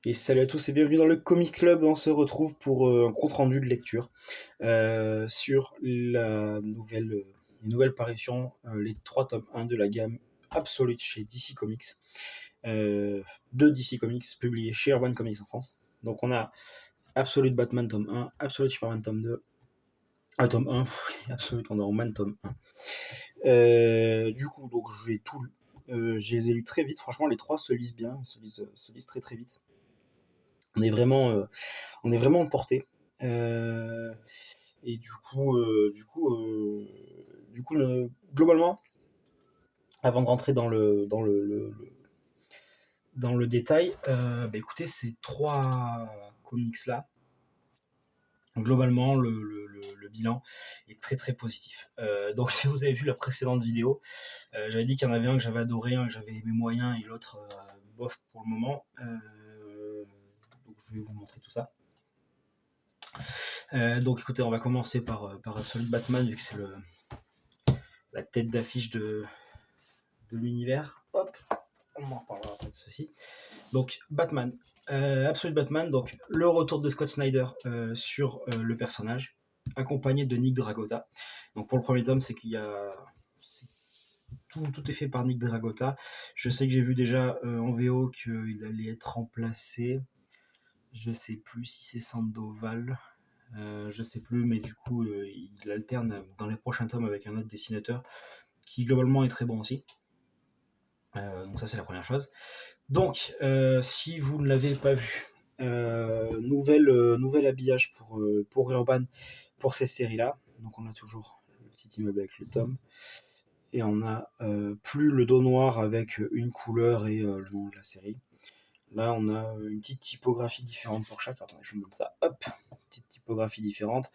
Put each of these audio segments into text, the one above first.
Et salut à tous et bienvenue dans le Comic Club. On se retrouve pour un compte rendu de lecture sur les nouvelles parutions, les 3 tomes 1 de la gamme Absolute chez DC Comics, de DC Comics publiés chez Urban Comics en France. Donc on a Absolute Batman tome 1, Absolute Superman tome 2, tome 1, Absolute Wonder Woman tome 1. Du coup, donc je les ai lus très vite. Franchement, les 3 se lisent bien, se lisent très très vite. On est vraiment emporté. Et globalement, avant de rentrer dans le détail, écoutez, ces 3 comics là, globalement, le bilan est très très positif. Donc si vous avez vu la précédente vidéo, j'avais dit qu'il y en avait un que j'avais adoré, un que j'avais aimé moyen et l'autre bof pour le moment. Donc je vais vous montrer tout ça. Donc écoutez, on va commencer par Absolute Batman, vu que c'est la tête d'affiche de l'univers. Hop, on en reparlera après de ceci. Donc Batman, Absolute Batman, donc le retour de Scott Snyder sur le personnage, accompagné de Nick Dragotta. Donc pour le premier tome, c'est qu'il y a tout est fait par Nick Dragotta. Je sais que j'ai vu déjà en VO qu'il allait être remplacé. Je sais plus si c'est Sandoval. Je sais plus, mais du coup, il alterne dans les prochains tomes avec un autre dessinateur qui globalement est très bon aussi. Donc ça, c'est la première chose. Donc, si vous ne l'avez pas vu, nouvel habillage pour Urban pour ces séries-là. Donc on a toujours le petit immeuble avec le tome. Et on a plus le dos noir avec une couleur et le nom de la série. Là, on a une petite typographie différente pour chaque. Attendez, je vous montre ça. Hop, petite typographie différente.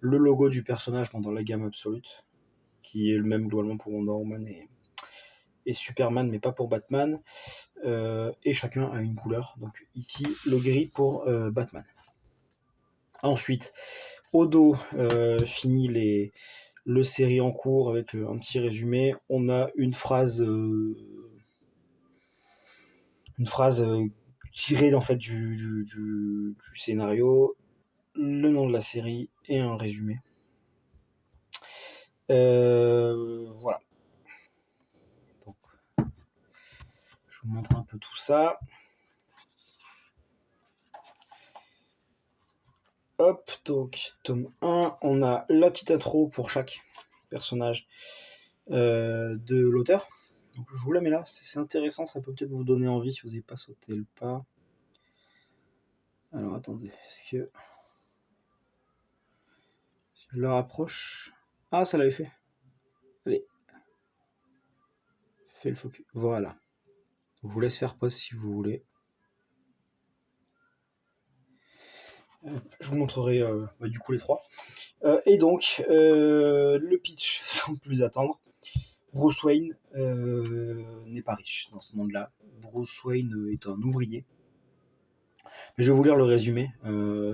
Le logo du personnage dans la gamme Absolute, qui est le même globalement pour Wonder Woman et Superman, mais pas pour Batman. Et chacun a une couleur. Donc ici, le gris pour Batman. Ensuite, au dos, fini le série en cours avec un petit résumé. On a une phrase tirée en fait du scénario, le nom de la série et un résumé. Voilà. Donc, je vous montre un peu tout ça. Hop, donc tome 1, on a la petite intro pour chaque personnage de l'auteur. Donc je vous la mets là, c'est intéressant, ça peut peut-être vous donner envie si vous n'avez pas sauté le pas. Alors attendez, est-ce que si je le rapproche... Ah, ça l'avait fait. Allez. Fais le focus. Voilà. Je vous laisse faire pause si vous voulez. Je vous montrerai du coup les 3. Et donc, le pitch, sans plus attendre. Bruce Wayne n'est pas riche dans ce monde-là. Bruce Wayne est un ouvrier. Mais je vais vous lire le résumé,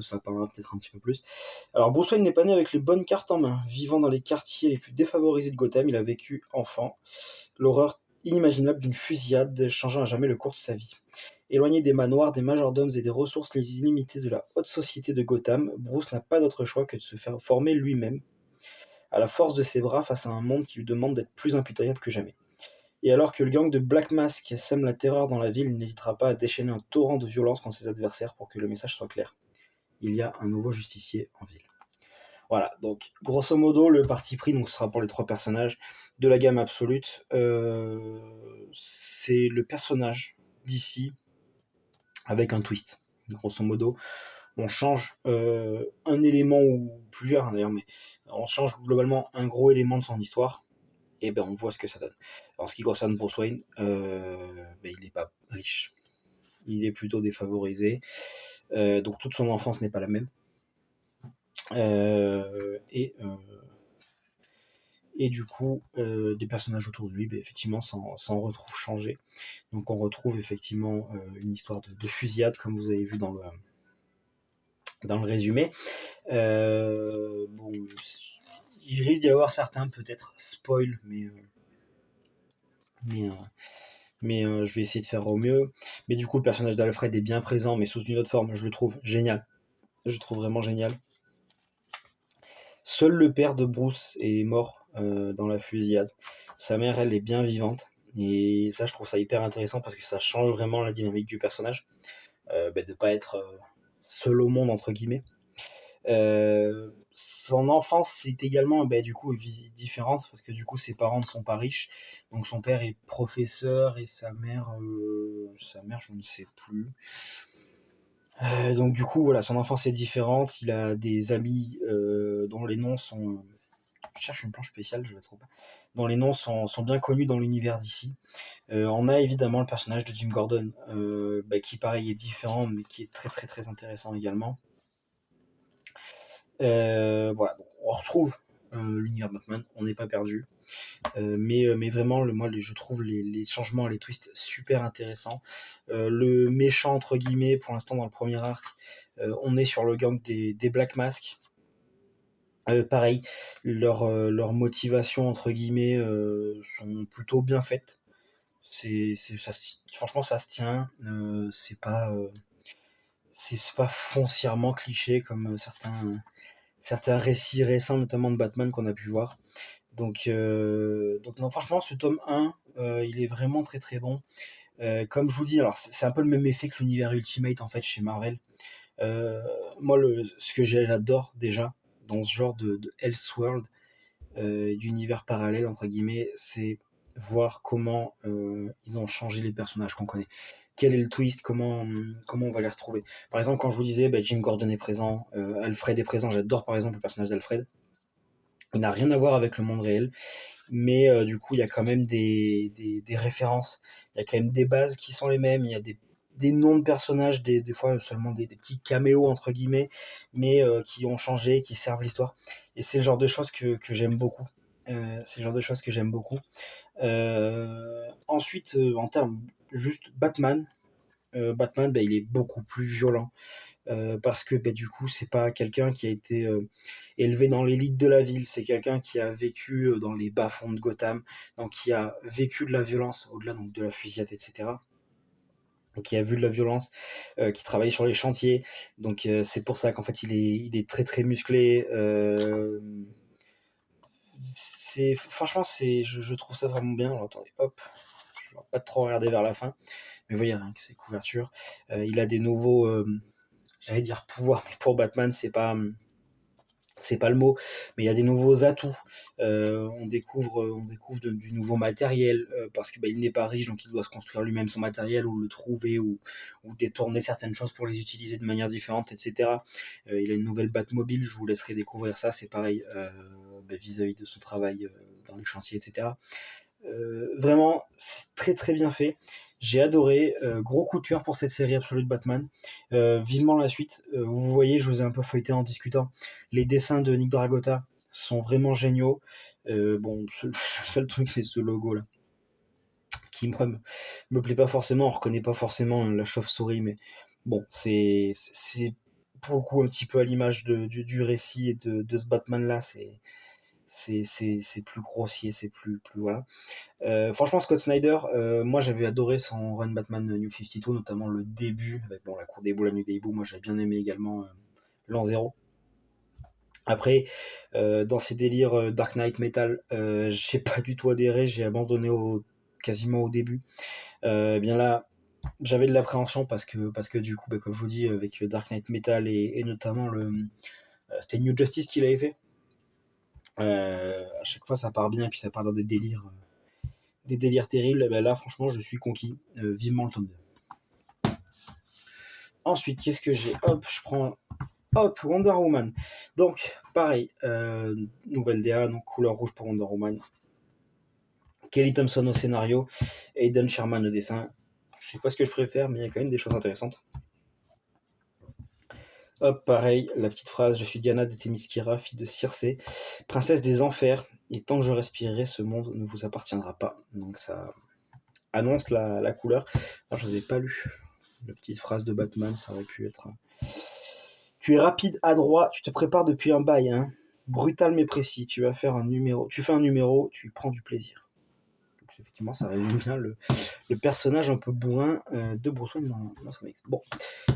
ça parlera peut-être un petit peu plus. Alors, Bruce Wayne n'est pas né avec les bonnes cartes en main. Vivant dans les quartiers les plus défavorisés de Gotham, il a vécu enfant l'horreur inimaginable d'une fusillade changeant à jamais le cours de sa vie. Éloigné des manoirs, des majordomes et des ressources illimitées de la haute société de Gotham, Bruce n'a pas d'autre choix que de se faire former lui-même, à la force de ses bras face à un monde qui lui demande d'être plus impitoyable que jamais. Et alors que le gang de Black Mask sème la terreur dans la ville, il n'hésitera pas à déchaîner un torrent de violence contre ses adversaires pour que le message soit clair. Il y a un nouveau justicier en ville. Voilà, donc grosso modo, le parti pris donc, sera pour les 3 personnages de la gamme Absolute. C'est le personnage d'ici avec un twist. Grosso modo, on change un élément, ou plusieurs d'ailleurs, mais on change globalement un gros élément de son histoire. Et ben on voit ce que ça donne. En ce qui concerne Bruce Wayne, il n'est pas riche. Il est plutôt défavorisé. Donc toute son enfance n'est pas la même. Et du coup, des personnages autour de lui, effectivement, s'en retrouvent changés. Donc on retrouve effectivement une histoire de fusillade, comme vous avez vu dans le résumé. Bon, il risque d'y avoir certains peut-être spoil, mais mais je vais essayer de faire au mieux. Mais du coup, le personnage d'Alfred est bien présent, mais sous une autre forme. Je le trouve génial. Je le trouve vraiment génial. Seul le père de Bruce est mort dans la fusillade. Sa mère, elle, est bien vivante. Et ça, je trouve ça hyper intéressant parce que ça change vraiment la dynamique du personnage. De pas être seul au monde, entre guillemets. Son enfance est également du coup différente parce que du coup ses parents ne sont pas riches. Donc son père est professeur et sa mère je ne sais plus. Donc du coup voilà, son enfance est différente. Il a des amis dont les noms sont... Je cherche une planche spéciale, je la trouve pas. Dont les noms sont bien connus dans l'univers d'ici. On a évidemment le personnage de Jim Gordon qui pareil est différent mais qui est très très très intéressant également. Voilà, donc on retrouve l'univers Batman, on n'est pas perdu. Mais vraiment, je trouve les changements et les twists super intéressants. Le méchant, entre guillemets, pour l'instant dans le premier arc, on est sur le gang des Black Mask. Pareil, leurs motivations, entre guillemets, sont plutôt bien faites. Franchement, ça se tient. C'est pas foncièrement cliché comme certains récits récents, notamment de Batman qu'on a pu voir. Donc non, franchement, ce tome 1, il est vraiment très très bon. Comme je vous dis, alors c'est un peu le même effet que l'univers Ultimate en fait chez Marvel. Euh, Moi, ce que j'adore déjà dans ce genre de Elseworld, d'univers parallèle entre guillemets, c'est voir comment ils ont changé les personnages qu'on connaît. Quel est le twist, comment on va les retrouver. Par exemple, quand je vous disais, Jim Gordon est présent, Alfred est présent, j'adore par exemple le personnage d'Alfred. Il n'a rien à voir avec le monde réel, mais du coup, il y a quand même des références. Il y a quand même des bases qui sont les mêmes. Il y a des noms de personnages, des fois seulement des petits caméos, entre guillemets, mais qui ont changé, qui servent l'histoire. Et c'est le genre de choses que j'aime beaucoup. C'est le genre de choses que j'aime beaucoup. Ensuite, en termes juste Batman, il est beaucoup plus violent. Parce que du coup c'est pas quelqu'un qui a été élevé dans l'élite de la ville, c'est quelqu'un qui a vécu dans les bas-fonds de Gotham, donc qui a vécu de la violence au-delà donc de la fusillade, etc. Donc qui a vu de la violence, qui travaille sur les chantiers, donc c'est pour ça qu'en fait il est très très musclé. Je trouve ça vraiment bien. Alors, attendez, hop, je vais pas trop regarder vers la fin, mais vous voyez rien que ses couvertures. Il a des nouveaux j'allais dire pouvoir, mais pour Batman, c'est pas le mot, mais il y a des nouveaux atouts. On découvre du nouveau matériel parce que il n'est pas riche, donc il doit se construire lui-même son matériel ou le trouver ou détourner certaines choses pour les utiliser de manière différente, etc. Il a une nouvelle Batmobile, je vous laisserai découvrir ça. C'est pareil vis-à-vis de son travail dans les chantiers, etc. Vraiment, c'est très très bien fait. J'ai adoré, gros coup de cœur pour cette série absolue de Batman. Vivement la suite. Vous voyez, je vous ai un peu feuilleté en discutant. Les dessins de Nick Dragotta sont vraiment géniaux. Bon, le seul truc, c'est ce logo là, qui moi me plaît pas forcément. On reconnaît pas forcément la chauve-souris, mais bon, c'est pour le coup un petit peu à l'image du récit et de ce Batman là. C'est plus grossier, c'est plus voilà. Franchement, Scott Snyder, moi j'avais adoré son run Batman New 52, notamment le début, avec la cour des boules, la nuit des hiboux. Moi j'avais bien aimé également l'an 0. Après, dans ces délires Dark Knight Metal, j'ai pas du tout adhéré, j'ai abandonné quasiment au début. Bien là, j'avais de l'appréhension parce que du coup, comme je vous dis, avec Dark Knight Metal et notamment c'était New Justice qu'il avait fait. À chaque fois ça part bien et puis ça part dans des délires terribles. Et ben là, franchement, je suis conquis. Vivement le tome 2. Ensuite, qu'est-ce que j'ai? Hop, je prends. Hop, Wonder Woman. Donc, pareil, nouvelle DA, donc couleur rouge pour Wonder Woman. Kelly Thompson au scénario, Aidan Sherman au dessin. Je sais pas ce que je préfère, mais il y a quand même des choses intéressantes. Hop, pareil, la petite phrase: je suis Diana de Themyscira, fille de Circé, princesse des enfers, et tant que je respirerai, ce monde ne vous appartiendra pas. Donc ça annonce la couleur. Alors, je ne vous ai pas lu. La petite phrase de Batman, ça aurait pu être: tu es rapide, adroit, tu te prépares depuis un bail, hein. Brutal mais précis. Tu fais un numéro, tu y prends du plaisir. qu'effectivement, ça résume bien le personnage un peu bourrin de Bruce Wayne dans ce comics. Bon,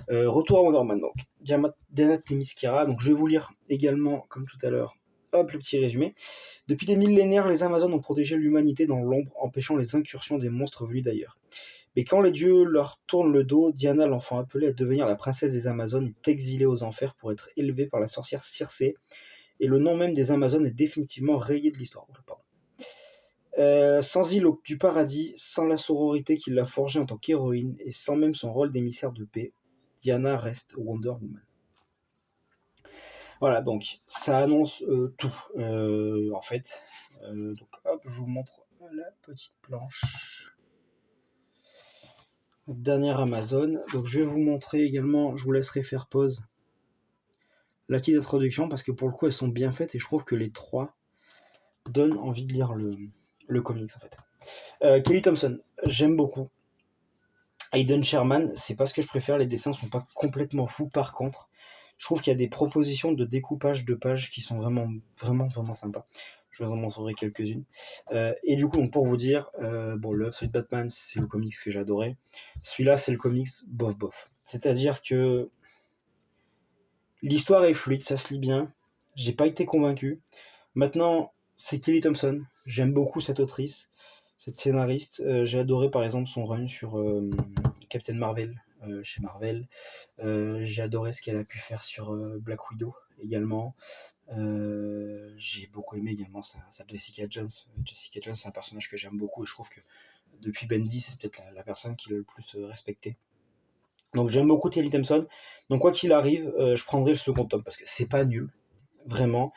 retour à Wonder Woman, donc. Diana Themyscira, donc je vais vous lire également, comme tout à l'heure, hop, le petit résumé. Depuis des millénaires, les Amazones ont protégé l'humanité dans l'ombre, empêchant les incursions des monstres venus d'ailleurs. Mais quand les dieux leur tournent le dos, Diana, l'enfant appelée à devenir la princesse des Amazones, est exilée aux enfers pour être élevée par la sorcière Circé, et le nom même des Amazones est définitivement rayé de l'histoire. Sans île du paradis, sans la sororité qui l'a forgée en tant qu'héroïne, et sans même son rôle d'émissaire de paix, Diana reste Wonder Woman. Voilà, donc ça annonce tout, en fait. Donc hop, je vous montre la petite planche. Dernière Amazon. Donc je vais vous montrer également, je vous laisserai faire pause, la petite introduction, parce que pour le coup, elles sont bien faites, et je trouve que les trois donnent envie de lire le comics, en fait. Kelly Thompson, j'aime beaucoup. Aidan Sherman, c'est pas ce que je préfère, les dessins sont pas complètement fous, par contre, je trouve qu'il y a des propositions de découpage de pages qui sont vraiment, vraiment, vraiment sympas. Je vous en montrerai quelques-unes. Et du coup, donc pour vous dire, bon, le Absolute Batman, c'est le comics que j'adorais. Celui-là, c'est le comics bof bof. C'est-à-dire que l'histoire est fluide, ça se lit bien. J'ai pas été convaincu. Maintenant, c'est Kelly Thompson. J'aime beaucoup cette autrice, cette scénariste. J'ai adoré par exemple son run sur Captain Marvel chez Marvel. J'ai adoré ce qu'elle a pu faire sur Black Widow également. J'ai beaucoup aimé également sa Jessica Jones. Jessica Jones, c'est un personnage que j'aime beaucoup et je trouve que depuis Bendy, c'est peut-être la personne qui l'a le plus respecté. Donc j'aime beaucoup Kelly Thompson. Donc quoi qu'il arrive, je prendrai le second tome parce que c'est pas nul, vraiment.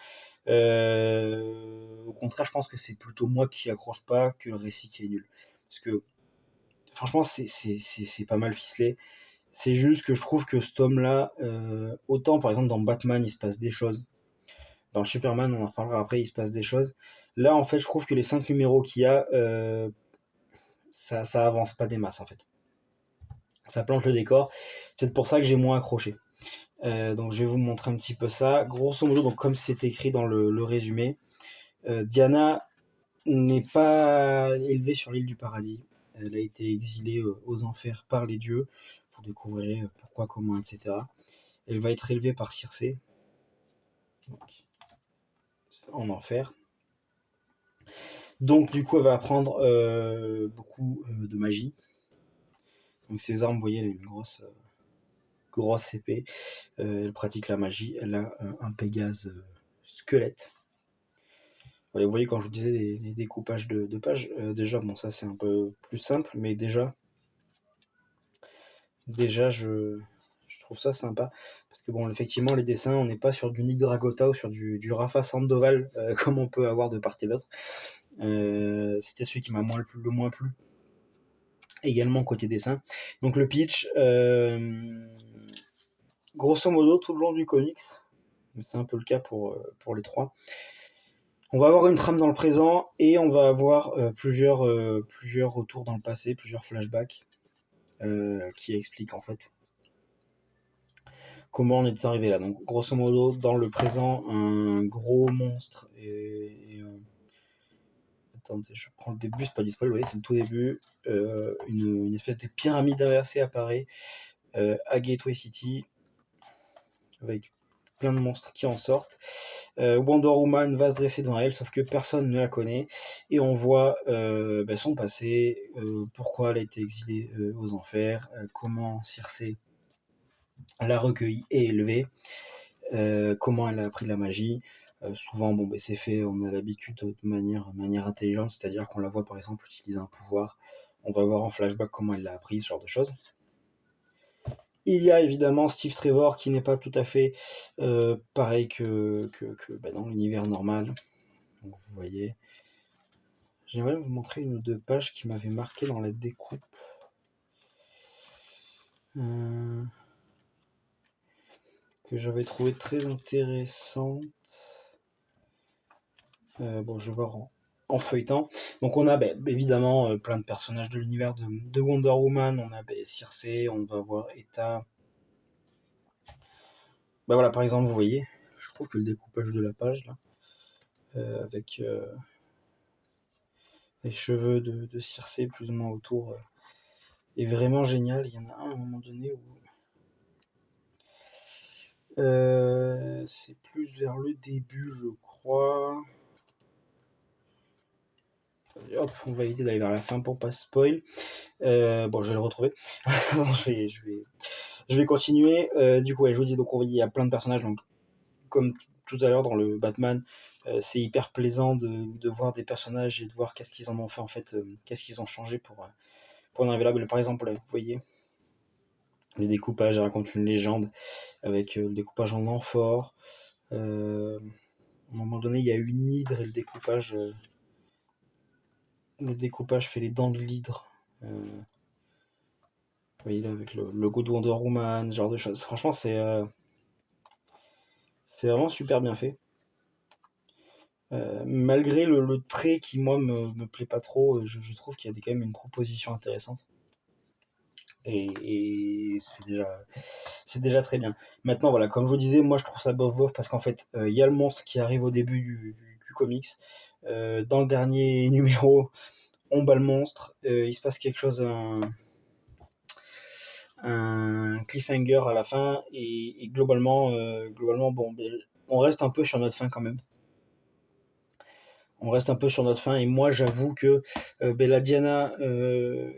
Au contraire, je pense que c'est plutôt moi qui accroche pas que le récit qui est nul. Parce que franchement, c'est pas mal ficelé. C'est juste que je trouve que ce tome-là, autant par exemple dans Batman, il se passe des choses. Dans le Superman, on en reparlera après, il se passe des choses. Là, en fait, je trouve que les 5 numéros qu'il y a, ça avance pas des masses, en fait. Ça plante le décor. C'est pour ça que j'ai moins accroché. Donc je vais vous montrer un petit peu ça. Grosso modo, donc comme c'est écrit dans le résumé, Diana n'est pas élevée sur l'île du paradis. Elle a été exilée aux enfers par les dieux. Vous découvrirez pourquoi, comment, etc. Elle va être élevée par Circé, donc, en enfer. Donc du coup, elle va apprendre beaucoup de magie. Donc ses armes, vous voyez, elle a une grosse épée. Elle pratique la magie. Elle a un Pégase squelette. Voilà, vous voyez, quand je vous disais les découpages de pages, déjà, bon, ça c'est un peu plus simple, mais déjà je trouve ça sympa. Parce que bon, effectivement, les dessins, on n'est pas sur du Nick Dragota ou sur du Rafa Sandoval, comme on peut avoir de part et d'autre. C'était celui qui m'a le moins plu. Également côté dessin. Donc le pitch, grosso modo, tout le long du comics, c'est un peu le cas pour les trois, on va avoir une trame dans le présent et on va avoir plusieurs retours dans le passé, plusieurs flashbacks qui expliquent en fait comment on est arrivé là. Donc grosso modo, dans le présent, un gros monstre attendez, je prends le début, c'est pas du spoil, vous voyez, c'est le tout début. Une espèce de pyramide inversée apparaît à Gateway City avec plein de monstres qui en sortent. Wonder Woman va se dresser devant elle, sauf que personne ne la connaît. Et on voit son passé, pourquoi elle a été exilée aux enfers, comment Circé l'a recueillie et élevée, comment elle a appris la magie. Souvent, bon, c'est fait, on a l'habitude de manière intelligente, c'est-à-dire qu'on la voit par exemple utiliser un pouvoir. On va voir en flashback comment elle l'a appris, ce genre de choses. Il y a évidemment Steve Trevor qui n'est pas tout à fait pareil que dans l'univers normal. Donc vous voyez. J'aimerais vous montrer une ou deux pages qui m'avaient marqué dans la découpe. Que j'avais trouvé très intéressante. Bon, je vais voir en feuilletant. Donc on a évidemment plein de personnages de l'univers de Wonder Woman. On a Circé, on va voir Eta. Voilà, par exemple, vous voyez, je trouve que le découpage de la page là, avec les cheveux de Circé plus ou moins autour est vraiment génial. Il y en a un à un moment donné où c'est plus vers le début, je crois. Hop, on va éviter d'aller vers la fin pour pas spoil. Bon, je vais le retrouver. Non, je vais continuer. Du coup, ouais, je vous dis, donc il y a plein de personnages. Donc, comme tout à l'heure dans le Batman, c'est hyper plaisant de voir des personnages et de voir qu'est-ce qu'ils en ont fait en fait, qu'est-ce qu'ils ont changé pour en arriver là. Par exemple, là, vous voyez, le découpage raconte une légende avec le découpage en amphore. À un moment donné, il y a une hydre et le découpage fait les dents de l'hydre. Vous voyez là avec le logo de Wonder Woman, ce genre de choses. Franchement, c'est vraiment super bien fait. Malgré le trait qui moi me plaît pas trop, je trouve qu'il y a quand même une proposition intéressante. Et c'est déjà très bien. Maintenant, voilà, comme je vous disais, moi je trouve ça bof parce qu'en fait, il y a le monstre qui arrive au début du comics. Dans le dernier numéro, on bat le monstre, il se passe quelque chose, un cliffhanger à la fin, et globalement, bon, on reste un peu sur notre fin quand même. On reste un peu sur notre fin, et moi j'avoue que la Diana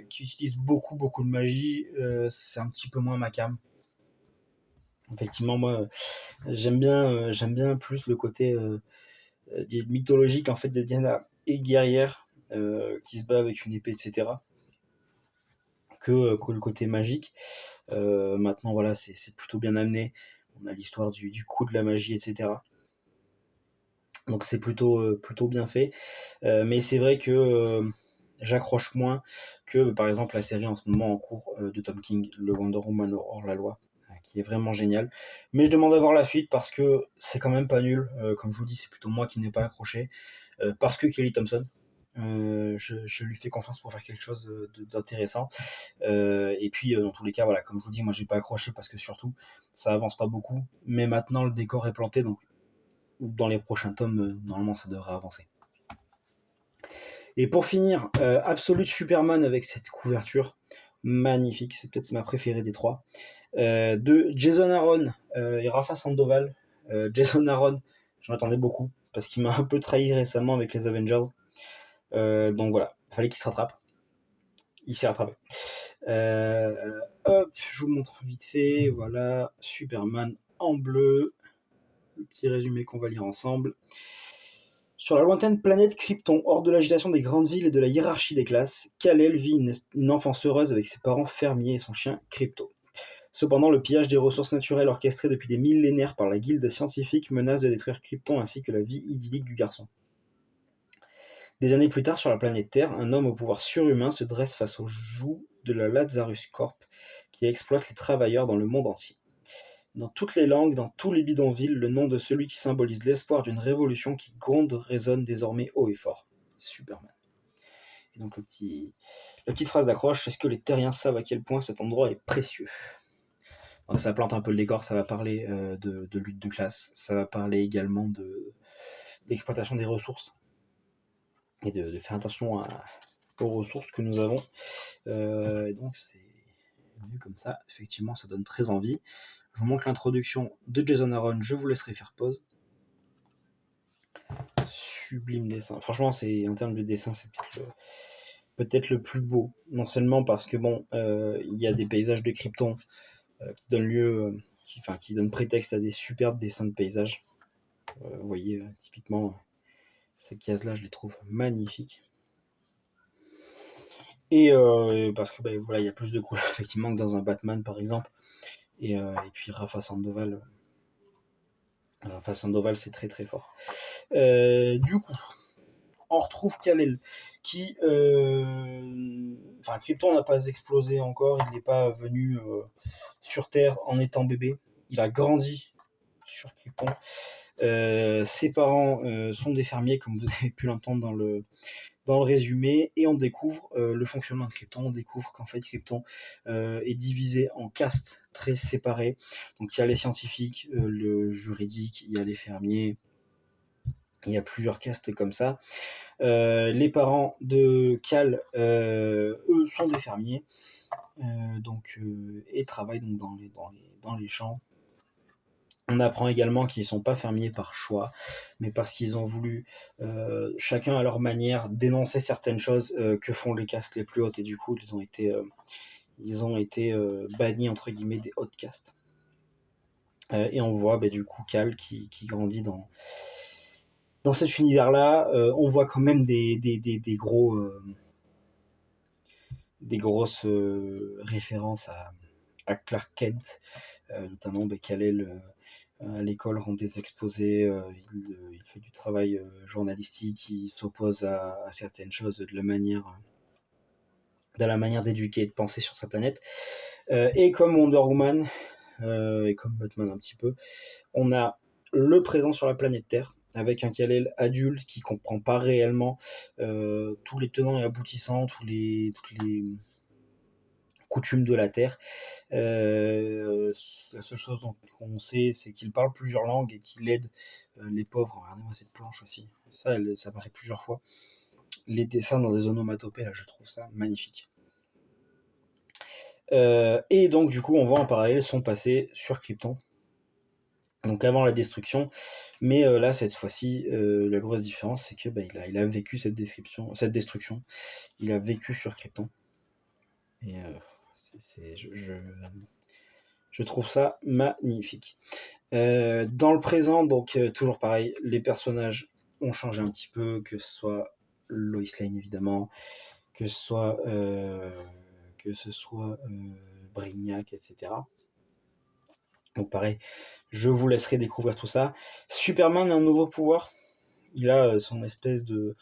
qui utilise beaucoup de magie, c'est un petit peu moins ma came. Effectivement, moi j'aime bien plus le côté mythologique en fait de Diana et guerrière qui se bat avec une épée, etc. que le côté magique. Maintenant voilà, c'est plutôt bien amené. On a l'histoire du coup de la magie, etc. Donc c'est plutôt bien fait. Mais c'est vrai que j'accroche moins que par exemple la série en ce moment en cours de Tom King, le Wonder Woman hors la loi, qui est vraiment génial. Mais je demande à voir la suite parce que c'est quand même pas nul. Comme je vous dis, c'est plutôt moi qui n'ai pas accroché. Parce que Kelly Thompson, je lui fais confiance pour faire quelque chose d'intéressant. Et puis dans tous les cas, voilà, comme je vous dis, moi j'ai pas accroché parce que surtout ça avance pas beaucoup. Mais maintenant le décor est planté, donc dans les prochains tomes, normalement ça devrait avancer. Et pour finir, Absolute Superman avec cette couverture magnifique, c'est peut-être ma préférée des trois, de Jason Aaron et Rafa Sandoval. Jason Aaron, j'en attendais beaucoup, parce qu'il m'a un peu trahi récemment avec les Avengers. Donc voilà, il fallait qu'il se rattrape. Il s'est rattrapé. Hop, je vous montre vite fait, voilà, Superman en bleu, le petit résumé qu'on va lire ensemble. Sur la lointaine planète Krypton, hors de l'agitation des grandes villes et de la hiérarchie des classes, Kal-El vit une enfance heureuse avec ses parents fermiers et son chien Crypto. Cependant, le pillage des ressources naturelles orchestré depuis des millénaires par la guilde scientifique menace de détruire Krypton ainsi que la vie idyllique du garçon. Des années plus tard, sur la planète Terre, un homme au pouvoir surhumain se dresse face aux jougs de la Lazarus Corp, qui exploite les travailleurs dans le monde entier. Dans toutes les langues, dans tous les bidonvilles, le nom de celui qui symbolise l'espoir d'une révolution qui gronde résonne désormais haut et fort. Superman. Et donc la petite phrase d'accroche, est-ce que les terriens savent à quel point cet endroit est précieux? Donc ça plante un peu le décor, ça va parler de lutte de classe, ça va parler également d'exploitation des ressources, et de faire attention aux ressources que nous avons. Et donc c'est vu comme ça, effectivement ça donne très envie. Je vous montre l'introduction de Jason Aaron, je vous laisserai faire pause. Sublime dessin. Franchement, en termes de dessin, c'est peut-être le plus beau. Non seulement parce que bon, il y a des paysages de Krypton qui donnent lieu, qui donnent prétexte à des superbes dessins de paysages. Vous voyez, typiquement, ces cases-là, je les trouve magnifiques. Et parce que voilà, il y a plus de couleurs effectivement que dans un Batman par exemple. Et puis Rafa Sandoval, c'est très très fort. Du coup, on retrouve Kal-El qui, Krypton n'a pas explosé encore, il n'est pas venu sur Terre en étant bébé, il a grandi sur Krypton. Ses parents sont des fermiers, comme vous avez pu l'entendre dans le résumé, et on découvre le fonctionnement de Krypton. On découvre qu'en fait Krypton est divisé en castes très séparées. Donc il y a les scientifiques, le juridique, il y a les fermiers, Il y a plusieurs castes comme ça. Les parents de Cal, eux, sont des fermiers, et travaillent donc dans les champs. On apprend également qu'ils ne sont pas fermiers par choix, mais parce qu'ils ont voulu, chacun à leur manière, dénoncer certaines choses que font les castes les plus hautes, et du coup, ils ont été bannis, entre guillemets, des hautes castes. Et on voit du coup Cal qui grandit dans cet univers-là. On voit quand même des grosses références à Clark Kent, notamment Kal-El à l'école rend des exposés, il fait du travail journalistique, il s'oppose à certaines choses dans la manière d'éduquer et de penser sur sa planète. Et comme Wonder Woman, et comme Batman un petit peu, on a le présent sur la planète Terre, avec un Kal-El adulte qui comprend pas réellement tous les tenants et aboutissants, toutes les coutumes de la Terre. La seule chose qu'on sait, c'est qu'il parle plusieurs langues et qu'il aide les pauvres. Regardez-moi cette planche aussi. Ça apparaît plusieurs fois. Les dessins dans des onomatopées, là, je trouve ça magnifique. Et donc, du coup, on voit en parallèle son passé sur Krypton. Donc avant la destruction, mais là cette fois-ci, la grosse différence c'est que il a vécu cette destruction. Il a vécu sur Krypton. Et je trouve ça magnifique. Dans le présent, donc toujours pareil, les personnages ont changé un petit peu, que ce soit Lois Lane évidemment, que ce soit Brainiac, etc. Donc pareil, je vous laisserai découvrir tout ça. Superman a un nouveau pouvoir. Il a son espèce de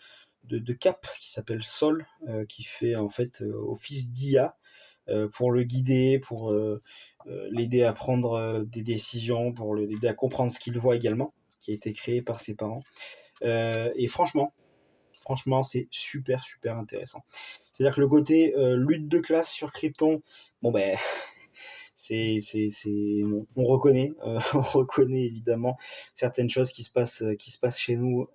cape qui s'appelle Sol, qui fait en fait office d'IA pour le guider, pour l'aider à prendre des décisions, pour l'aider à comprendre ce qu'il voit également, qui a été créé par ses parents. Et franchement, c'est super intéressant. C'est-à-dire que le côté lutte de classe sur Krypton, on reconnaît, on reconnaît évidemment certaines choses qui se passent chez nous.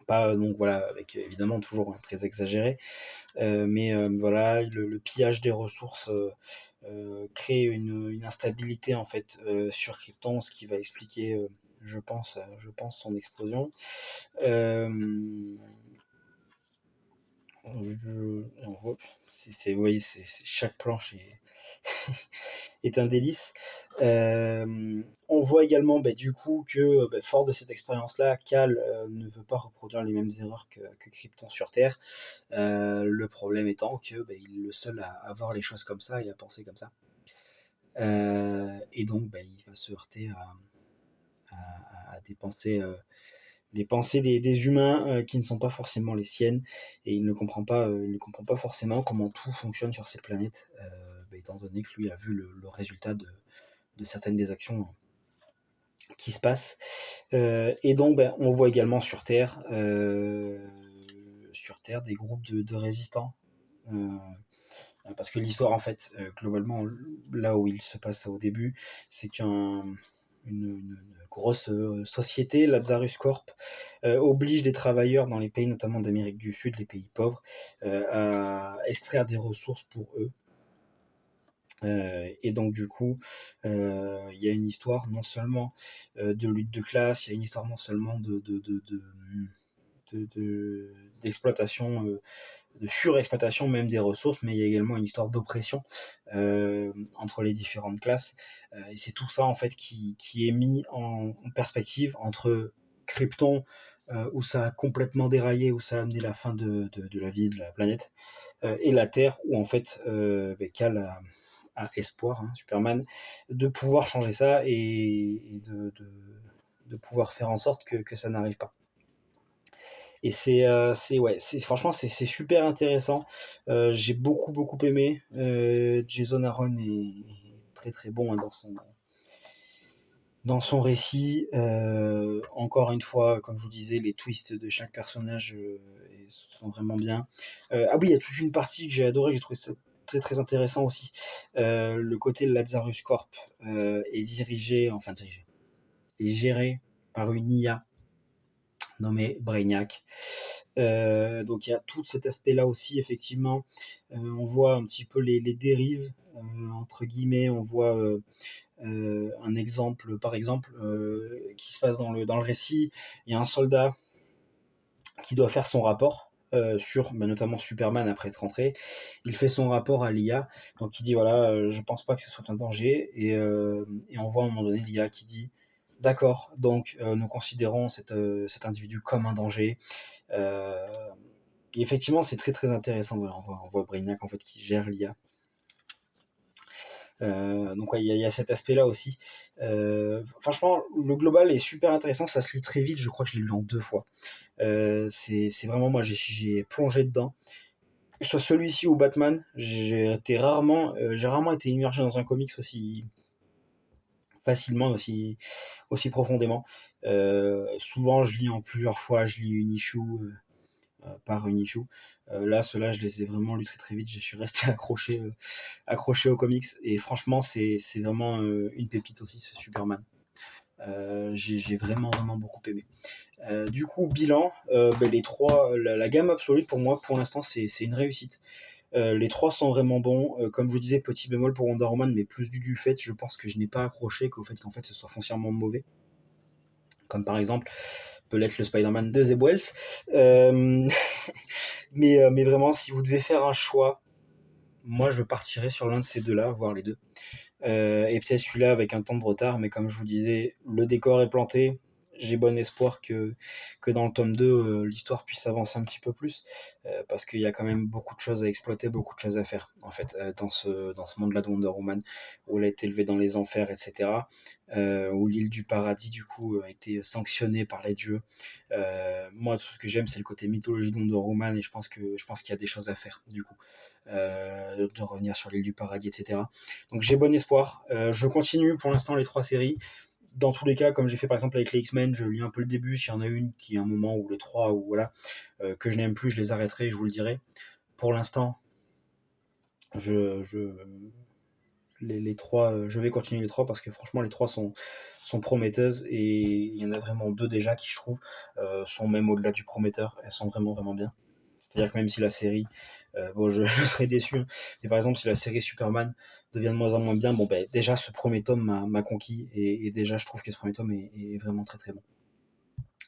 Pas donc voilà, avec évidemment toujours très exagéré, mais voilà, le pillage des ressources crée une instabilité en fait sur Krypton, ce qui va expliquer, je pense son explosion. Chaque planche est un délice. On voit également du coup que fort de cette expérience-là, Cal ne veut pas reproduire les mêmes erreurs que Krypton sur Terre. Le problème étant que il est le seul à voir les choses comme ça et à penser comme ça. Et donc il va se heurter à des pensées, les pensées des humains qui ne sont pas forcément les siennes, et il ne comprend pas forcément comment tout fonctionne sur cette planète, étant donné que lui a vu le résultat de certaines des actions qui se passent. Et donc on voit également sur Terre des groupes de résistants. Parce que l'histoire, en fait, globalement, là où il se passe au début, c'est qu'une grosse société, Lazarus Corp, oblige des travailleurs dans les pays, notamment d'Amérique du Sud, les pays pauvres, à extraire des ressources pour eux. Et donc du coup, il y a une histoire non seulement de lutte de classe, il y a une histoire non seulement d'exploitation, de surexploitation même des ressources, mais il y a également une histoire d'oppression entre les différentes classes. Et c'est tout ça en fait qui est mis en perspective entre Krypton, où ça a complètement déraillé, où ça a amené la fin de la vie de la planète, et la Terre, où en fait Cal a espoir, Superman, de pouvoir changer ça et de pouvoir faire en sorte que ça n'arrive pas. Et franchement c'est super intéressant. J'ai beaucoup aimé. Jason Aaron est très très bon dans son récit. Encore une fois, comme je vous disais, les twists de chaque personnage sont vraiment bien. Ah oui, il y a toute une partie que j'ai adoré, j'ai trouvé ça très très intéressant aussi. Le côté Lazarus Corp est géré par une IA nommé Brainiac. Donc il y a tout cet aspect-là aussi, effectivement. On voit un petit peu les dérives, entre guillemets. On voit un exemple, par exemple, qui se passe dans le récit. Il y a un soldat qui doit faire son rapport sur notamment Superman après être rentré. Il fait son rapport à l'IA, donc il dit voilà, je pense pas que ce soit un danger, et on voit à un moment donné l'IA qui dit d'accord, donc nous considérons cet individu comme un danger. Euh, et effectivement, c'est très très intéressant. Voilà, on voit Brainiac en fait qui gère l'IA. Donc ouais, il y a cet aspect-là aussi. Franchement, le global est super intéressant, ça se lit très vite, je crois que je l'ai lu en 2 fois. C'est vraiment, moi j'ai plongé dedans. Que ce soit celui-ci ou Batman, j'ai rarement été immergé dans un comics aussi facilement, aussi profondément. Souvent, je lis en plusieurs fois, je lis une issue par une issue. Là, ceux-là, je les ai vraiment lus très très vite. Je suis resté accroché aux comics, et franchement, c'est vraiment une pépite aussi, ce Superman. J'ai vraiment vraiment beaucoup aimé. Du coup, bilan, les trois, la gamme absolue pour moi, pour l'instant, c'est une réussite. Les trois sont vraiment bons. Comme je vous disais, petit bémol pour Wonder Woman, mais plus du fait, je pense que je n'ai pas accroché qu'en fait ce soit foncièrement mauvais. Comme par exemple, peut l'être le Spider-Man de Zeb Wells. Euh, mais vraiment, si vous devez faire un choix, moi je partirais sur l'un de ces deux-là, voire les deux. Et peut-être celui-là avec un temps de retard, mais comme je vous disais, le décor est planté. J'ai bon espoir que dans le tome 2, l'histoire puisse avancer un petit peu plus, parce qu'il y a quand même beaucoup de choses à exploiter, beaucoup de choses à faire, en fait, dans ce monde-là de Wonder Woman, où elle a été élevée dans les enfers, etc., où l'île du paradis, du coup, a été sanctionnée par les dieux. Moi, tout ce que j'aime, c'est le côté mythologie de Wonder Woman, et je pense qu'il y a des choses à faire, du coup, de revenir sur l'île du paradis, etc. Donc j'ai bon espoir. Je continue pour l'instant les 3 séries. Dans tous les cas, comme j'ai fait par exemple avec les X-Men, je lis un peu le début. S'il y en a une qui est un moment où les 3, ou voilà, que je n'aime plus, je les arrêterai, je vous le dirai. Pour l'instant, je, les 3, je vais continuer les 3 parce que franchement les 3 sont prometteuses, et il y en a vraiment 2 déjà qui, je trouve, sont même au-delà du prometteur. Elles sont vraiment vraiment bien. C'est-à-dire que même si la série, bon, je serais déçu, hein, mais par exemple si la série Superman devient de moins en moins bien, bon ben déjà ce premier tome m'a conquis, et déjà je trouve que ce premier tome est vraiment très très bon.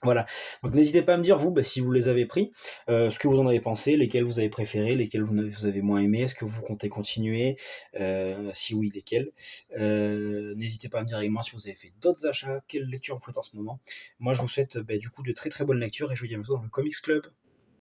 Voilà, donc n'hésitez pas à me dire, vous, si vous les avez pris, ce que vous en avez pensé, lesquels vous avez préférés, lesquels vous avez moins aimé, est-ce que vous comptez continuer, si oui, lesquels. N'hésitez pas à me dire également si vous avez fait d'autres achats, quelle lecture vous faites en ce moment. Moi, je vous souhaite du coup de très très bonnes lectures, et je vous dis à bientôt dans le Comics Club.